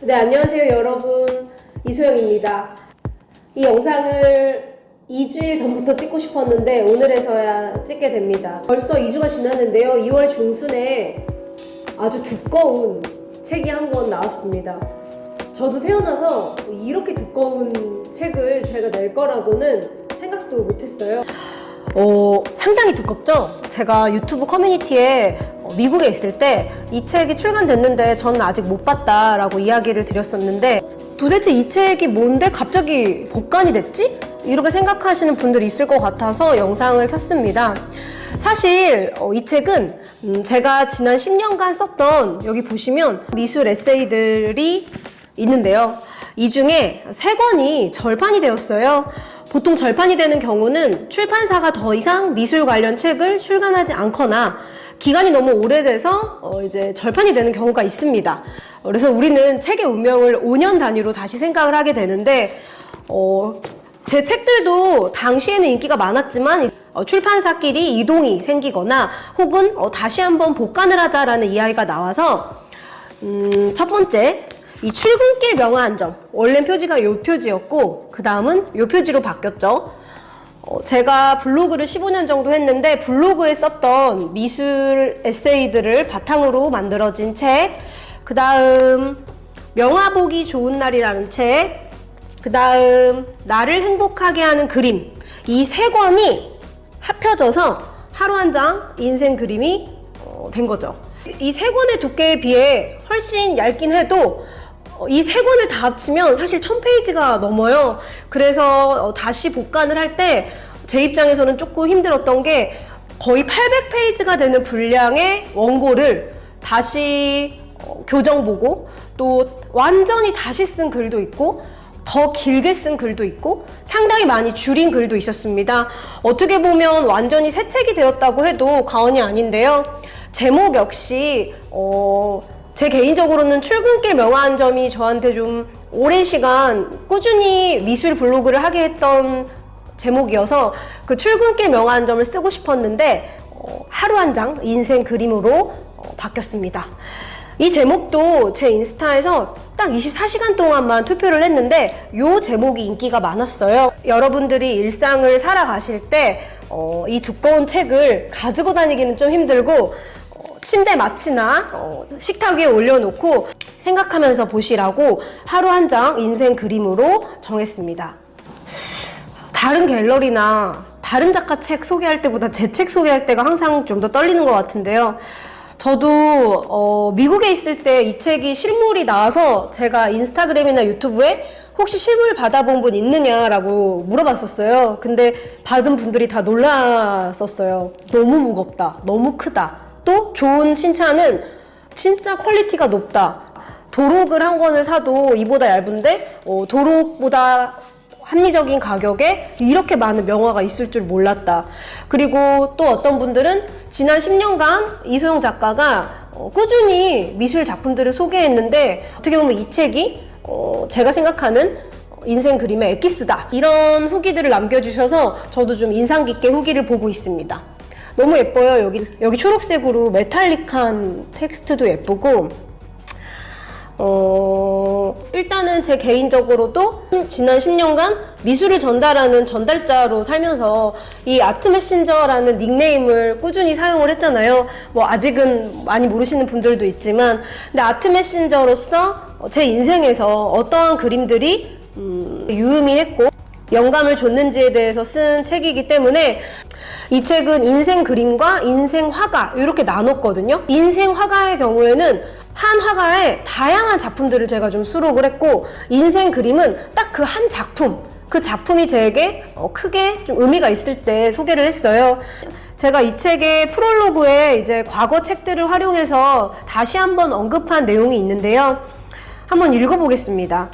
네, 안녕하세요 여러분. 이소영입니다. 이 영상을 2주일 전부터 찍고 싶었는데 오늘에서야 찍게 됩니다. 벌써 2주가 지났는데요. 2월 중순에 아주 두꺼운 책이 한 권 나왔습니다. 저도 태어나서 이렇게 두꺼운 책을 제가 낼 거라고는 생각도 못했어요. 상당히 두껍죠? 제가 유튜브 커뮤니티에 미국에 있을 때 이 책이 출간됐는데 저는 아직 못 봤다라고 이야기를 드렸었는데 도대체 이 책이 뭔데 갑자기 복간이 됐지? 이렇게 생각하시는 분들이 있을 것 같아서 영상을 켰습니다. 사실 이 책은 제가 지난 10년간 썼던, 여기 보시면 미술 에세이들이 있는데요. 이 중에 3권이 절판이 되었어요. 보통 절판이 되는 경우는 출판사가 더 이상 미술 관련 책을 출간하지 않거나 기간이 너무 오래돼서 이제 절판이 되는 경우가 있습니다. 그래서 우리는 책의 운명을 5년 단위로 다시 생각을 하게 되는데 제 책들도 당시에는 인기가 많았지만 출판사끼리 이동이 생기거나 혹은 다시 한번 복간을 하자라는 이야기가 나와서 첫 번째, 이 출근길 명화한점, 원래 표지가 이 표지였고 그 다음은 이 표지로 바뀌었죠. 제가 블로그를 15년 정도 했는데 블로그에 썼던 미술 에세이들을 바탕으로 만들어진 책, 그 다음 명화 보기 좋은 날이라는 책, 그 다음 나를 행복하게 하는 그림, 이 3권이 합혀져서 하루 한 장 인생 그림이 된 거죠. 이 3권의 두께에 비해 훨씬 얇긴 해도 이 3권을 다 합치면 사실 1000페이지가 넘어요. 그래서 다시 복간을 할 때 제 입장에서는 조금 힘들었던 게 거의 800페이지가 되는 분량의 원고를 다시 교정보고 또 완전히 다시 쓴 글도 있고 더 길게 쓴 글도 있고 상당히 많이 줄인 글도 있었습니다. 어떻게 보면 완전히 새 책이 되었다고 해도 과언이 아닌데요. 제목 역시 제 개인적으로는 출근길 명화한점이 저한테 좀 오랜 시간 꾸준히 미술 블로그를 하게 했던 제목이어서 그 출근길 명화한점을 쓰고 싶었는데 하루 한 장 인생 그림으로 바뀌었습니다. 이 제목도 제 인스타에서 딱 24시간 동안만 투표를 했는데 이 제목이 인기가 많았어요. 여러분들이 일상을 살아가실 때 이 두꺼운 책을 가지고 다니기는 좀 힘들고 침대 마취나 식탁 위에 올려놓고 생각하면서 보시라고 하루 한 장 인생 그림으로 정했습니다. 다른 갤러리나 다른 작가 책 소개할 때보다 제 책 소개할 때가 항상 좀 더 떨리는 것 같은데요. 저도 미국에 있을 때 이 책이 실물이 나와서 제가 인스타그램이나 유튜브에 혹시 실물 받아본 분 있느냐라고 물어봤었어요. 근데 받은 분들이 다 놀랐었어요. 너무 무겁다, 너무 크다. 또 좋은 칭찬은 진짜 퀄리티가 높다. 도록을 한 권을 사도 이보다 얇은데 도록보다 합리적인 가격에 이렇게 많은 명화가 있을 줄 몰랐다. 그리고 또 어떤 분들은 지난 10년간 이소영 작가가 꾸준히 미술 작품들을 소개했는데 어떻게 보면 이 책이 제가 생각하는 인생 그림의 엑기스다. 이런 후기들을 남겨주셔서 저도 좀 인상 깊게 후기를 보고 있습니다. 너무 예뻐요. 여기 초록색으로 메탈릭한 텍스트도 예쁘고 일단은 제 개인적으로도 지난 10년간 미술을 전달하는 전달자로 살면서 이 아트 메신저라는 닉네임을 꾸준히 사용을 했잖아요. 뭐 아직은 많이 모르시는 분들도 있지만 근데 아트 메신저로서 제 인생에서 어떠한 그림들이 유의미했고 영감을 줬는지에 대해서 쓴 책이기 때문에 이 책은 인생 그림과 인생 화가 이렇게 나눴거든요. 인생 화가의 경우에는 한 화가의 다양한 작품들을 제가 좀 수록을 했고 인생 그림은 딱 그 한 작품, 그 작품이 제게 크게 좀 의미가 있을 때 소개를 했어요. 제가 이 책의 프롤로그에 이제 과거 책들을 활용해서 다시 한번 언급한 내용이 있는데요. 한번 읽어보겠습니다.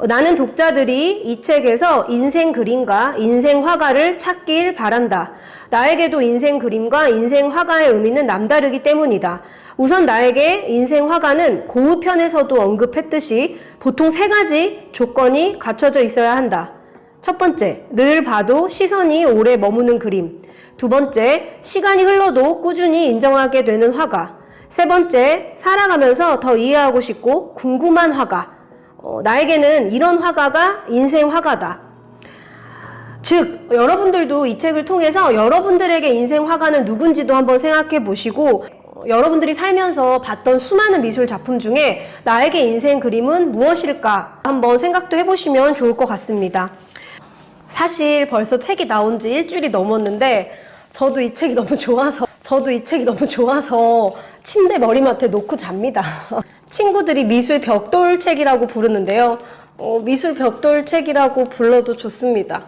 나는 독자들이 이 책에서 인생 그림과 인생 화가를 찾길 바란다. 나에게도 인생 그림과 인생 화가의 의미는 남다르기 때문이다. 우선 나에게 인생 화가는 고흐편에서도 언급했듯이 보통 3가지 조건이 갖춰져 있어야 한다. 첫 번째, 늘 봐도 시선이 오래 머무는 그림. 두 번째, 시간이 흘러도 꾸준히 인정하게 되는 화가. 세 번째, 살아가면서 더 이해하고 싶고 궁금한 화가. 나에게는 이런 화가가 인생 화가다. 즉, 여러분들도 이 책을 통해서 여러분들에게 인생 화가는 누군지도 한번 생각해 보시고, 여러분들이 살면서 봤던 수많은 미술 작품 중에 나에게 인생 그림은 무엇일까 한번 생각도 해보시면 좋을 것 같습니다. 사실 벌써 책이 나온 지 일주일이 넘었는데 저도 이 책이 너무 좋아서 침대 머리맡에 놓고 잡니다. 친구들이 미술 벽돌 책이라고 부르는데요. 미술 벽돌 책이라고 불러도 좋습니다.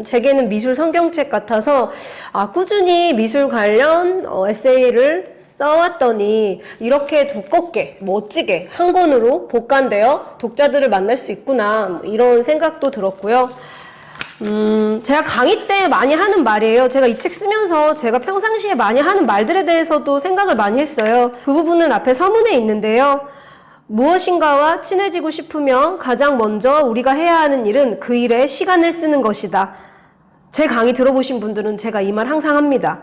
제게는 미술 성경책 같아서 꾸준히 미술 관련 에세이를 써왔더니 이렇게 두껍게 멋지게 한 권으로 복간되어 독자들을 만날 수 있구나, 이런 생각도 들었고요. 제가 강의 때 많이 하는 말이에요. 제가 이 책 쓰면서 제가 평상시에 많이 하는 말들에 대해서도 생각을 많이 했어요. 그 부분은 앞에 서문에 있는데요. 무엇인가와 친해지고 싶으면 가장 먼저 우리가 해야 하는 일은 그 일에 시간을 쓰는 것이다. 제 강의 들어보신 분들은 제가 이 말 항상 합니다.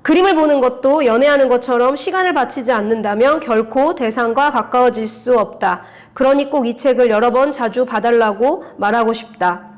그림을 보는 것도 연애하는 것처럼 시간을 바치지 않는다면 결코 대상과 가까워질 수 없다. 그러니 꼭 이 책을 여러 번 자주 봐달라고 말하고 싶다.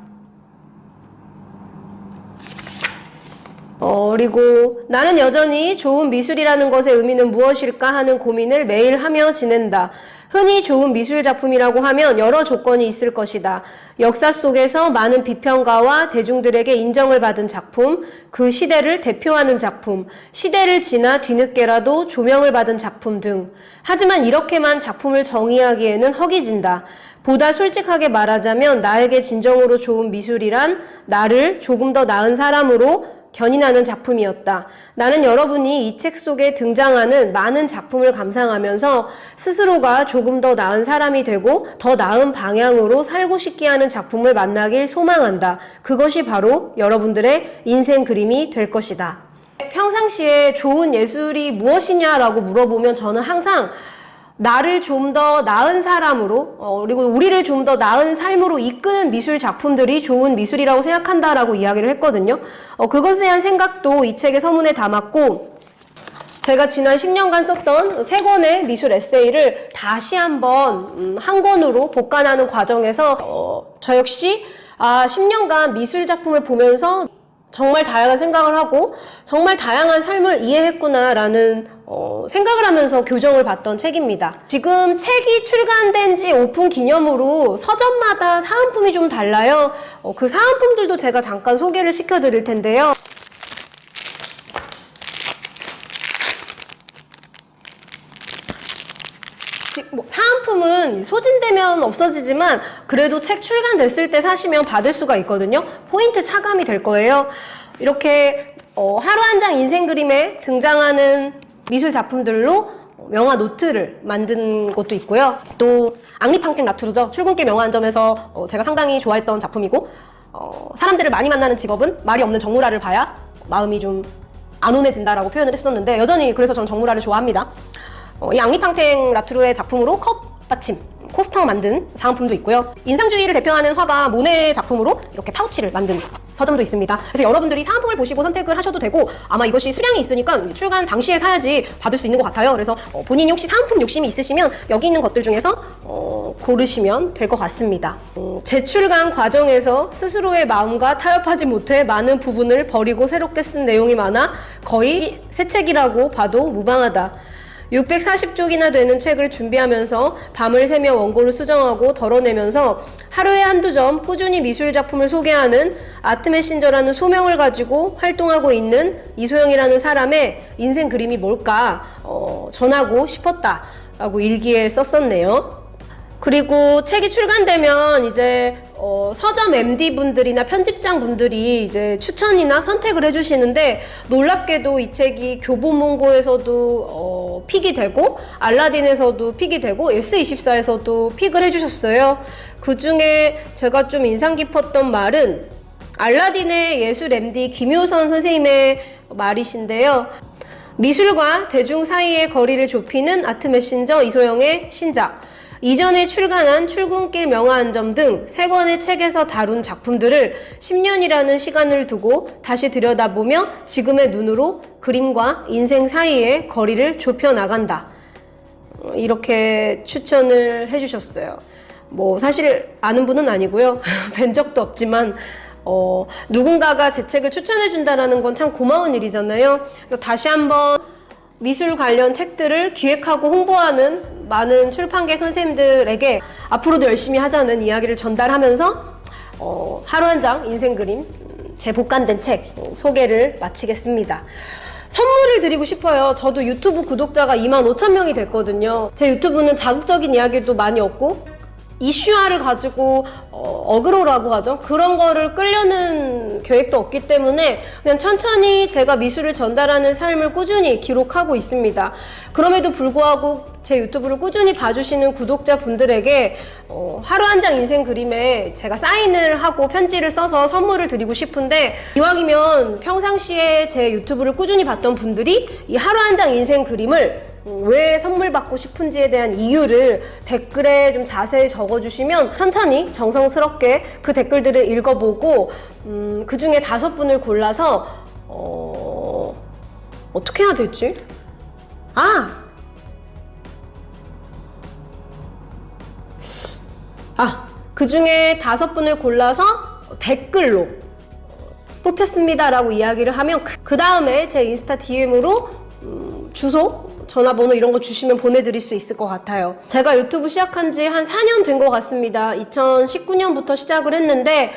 그리고 나는 여전히 좋은 미술이라는 것의 의미는 무엇일까 하는 고민을 매일 하며 지낸다. 흔히 좋은 미술 작품이라고 하면 여러 조건이 있을 것이다. 역사 속에서 많은 비평가와 대중들에게 인정을 받은 작품, 그 시대를 대표하는 작품, 시대를 지나 뒤늦게라도 조명을 받은 작품 등. 하지만 이렇게만 작품을 정의하기에는 허기진다. 보다 솔직하게 말하자면 나에게 진정으로 좋은 미술이란 나를 조금 더 나은 사람으로 견인하는 작품이었다. 나는 여러분이 이 책 속에 등장하는 많은 작품을 감상하면서 스스로가 조금 더 나은 사람이 되고 더 나은 방향으로 살고 싶게 하는 작품을 만나길 소망한다. 그것이 바로 여러분들의 인생 그림이 될 것이다. 평상시에 좋은 예술이 무엇이냐라고 물어보면 저는 항상 나를 좀 더 나은 사람으로 그리고 우리를 좀 더 나은 삶으로 이끄는 미술 작품들이 좋은 미술이라고 생각한다라고 이야기를 했거든요. 그것에 대한 생각도 이 책의 서문에 담았고, 제가 지난 10년간 썼던 3권의 미술 에세이를 다시 한번 한 권으로 복간하는 과정에서 저 역시 10년간 미술 작품을 보면서 정말 다양한 생각을 하고 정말 다양한 삶을 이해했구나라는 생각을 하면서 교정을 받던 책입니다. 지금 책이 출간된 지 오픈 기념으로 서점마다 사은품이 좀 달라요. 그 사은품들도 제가 잠깐 소개를 시켜드릴 텐데요. 사은품은 소진되면 없어지지만 그래도 책 출간됐을 때 사시면 받을 수가 있거든요. 포인트 차감이 될 거예요. 이렇게 하루 한 장 인생 그림에 등장하는 미술 작품들로 명화 노트를 만든 것도 있고요. 또 앙리팡땡 라투르죠. 출근길 명화 한 점에서 제가 상당히 좋아했던 작품이고, 사람들을 많이 만나는 직업은 말이 없는 정물화를 봐야 마음이 좀 안온해진다라고 표현을 했었는데, 여전히 그래서 저는 정물화를 좋아합니다. 이 앙리팡탱 라투르의 작품으로 컵 받침, 코스터 만든 사은품도 있고요. 인상주의를 대표하는 화가 모네 작품으로 이렇게 파우치를 만든 서점도 있습니다. 그래서 여러분들이 사은품을 보시고 선택을 하셔도 되고, 아마 이것이 수량이 있으니까 출간 당시에 사야지 받을 수 있는 것 같아요. 그래서 본인이 혹시 사은품 욕심이 있으시면 여기 있는 것들 중에서 고르시면 될 것 같습니다. 재출간 과정에서 스스로의 마음과 타협하지 못해 많은 부분을 버리고 새롭게 쓴 내용이 많아 거의 새 책이라고 봐도 무방하다. 640쪽이나 되는 책을 준비하면서 밤을 새며 원고를 수정하고 덜어내면서 하루에 한두 점 꾸준히 미술 작품을 소개하는 아트 메신저라는 소명을 가지고 활동하고 있는 이소영이라는 사람의 인생 그림이 뭘까 전하고 싶었다라고 일기에 썼었네요. 그리고 책이 출간되면 이제 서점 MD분들이나 편집장분들이 이제 추천이나 선택을 해주시는데, 놀랍게도 이 책이 교보문고에서도 픽이 되고 알라딘에서도 픽이 되고 S24에서도 픽을 해주셨어요. 그 중에 제가 좀 인상 깊었던 말은 알라딘의 예술 MD 김효선 선생님의 말이신데요. 미술과 대중 사이의 거리를 좁히는 아트 메신저 이소영의 신작. 이전에 출간한 출근길 명화한점 등 3권의 책에서 다룬 작품들을 10년이라는 시간을 두고 다시 들여다보며 지금의 눈으로 그림과 인생 사이의 거리를 좁혀 나간다. 이렇게 추천을 해주셨어요. 뭐 사실 아는 분은 아니고요. 뵌 적도 없지만 누군가가 제 책을 추천해준다는 건 참 고마운 일이잖아요. 그래서 다시 한번 미술 관련 책들을 기획하고 홍보하는 많은 출판계 선생님들에게 앞으로도 열심히 하자는 이야기를 전달하면서 하루 한 장 인생 그림 제 복간된 책 소개를 마치겠습니다. 선물을 드리고 싶어요. 저도 유튜브 구독자가 25,000명이 됐거든요. 제 유튜브는 자극적인 이야기도 많이 없고 이슈화를 가지고 어그로라고 하죠. 그런 거를 끌려는 계획도 없기 때문에 그냥 천천히 제가 미술을 전달하는 삶을 꾸준히 기록하고 있습니다. 그럼에도 불구하고 제 유튜브를 꾸준히 봐주시는 구독자분들에게 하루 한 장 인생 그림에 제가 사인을 하고 편지를 써서 선물을 드리고 싶은데 이왕이면 평상시에 제 유튜브를 꾸준히 봤던 분들이 이 하루 한 장 인생 그림을 왜 선물 받고 싶은지에 대한 이유를 댓글에 좀 자세히 적어주시면 천천히 정성스럽게 그 댓글들을 읽어보고 그 중에 5분을 골라서 어떻게 해야 될지? 그 중에 5분을 골라서 댓글로 뽑혔습니다라고 이야기를 하면 그 다음에 제 인스타 DM으로 주소, 전화번호 이런 거 주시면 보내드릴 수 있을 것 같아요. 제가 유튜브 시작한 지 한 4년 된 것 같습니다. 2019년부터 시작을 했는데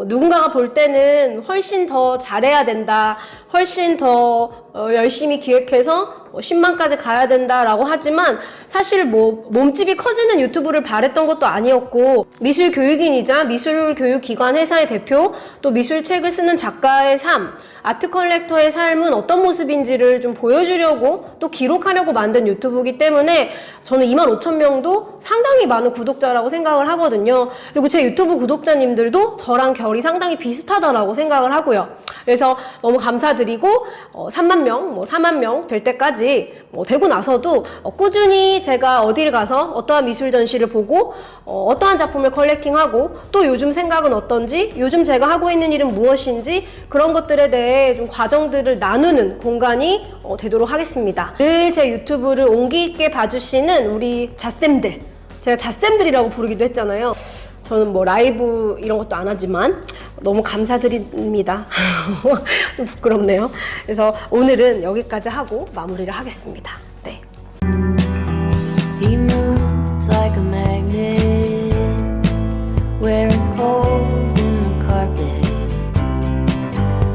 누군가가 볼 때는 훨씬 더 잘해야 된다, 훨씬 더 열심히 기획해서 10만까지 가야 된다라고 하지만 사실 뭐 몸집이 커지는 유튜브를 바랬던 것도 아니었고 미술 교육인이자 미술 교육 기관 회사의 대표, 또 미술책을 쓰는 작가의 삶, 아트 컬렉터의 삶은 어떤 모습인지를 좀 보여주려고 또 기록하려고 만든 유튜브이기 때문에 저는 25,000명도 상당히 많은 구독자라고 생각을 하거든요. 그리고 제 유튜브 구독자님들도 저랑 결이 상당히 비슷하다라고 생각을 하고요. 그래서 너무 감사드리고 3만 명, 4만 명 될 때까지 되고 나서도 꾸준히 제가 어디를 가서 어떠한 미술 전시를 보고 어떠한 작품을 컬렉팅하고 또 요즘 생각은 어떤지, 요즘 제가 하고 있는 일은 무엇인지 그런 것들에 대해 좀 과정들을 나누는 공간이 되도록 하겠습니다. 늘 제 유튜브를 온기 있게 봐주시는 우리 잣쌤들, 제가 잣쌤들이라고 부르기도 했잖아요. 저는 뭐 라이브 이런 것도 안 하지만 너무 감사드립니다. 좀 부끄럽네요. 그래서 오늘은 여기까지 하고 마무리를 하겠습니다. 네. He moved like a magnet, wearing holes in the carpet,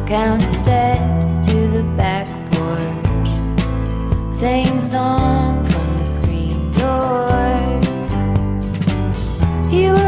counting steps to the back porch, same song from the screen door. He was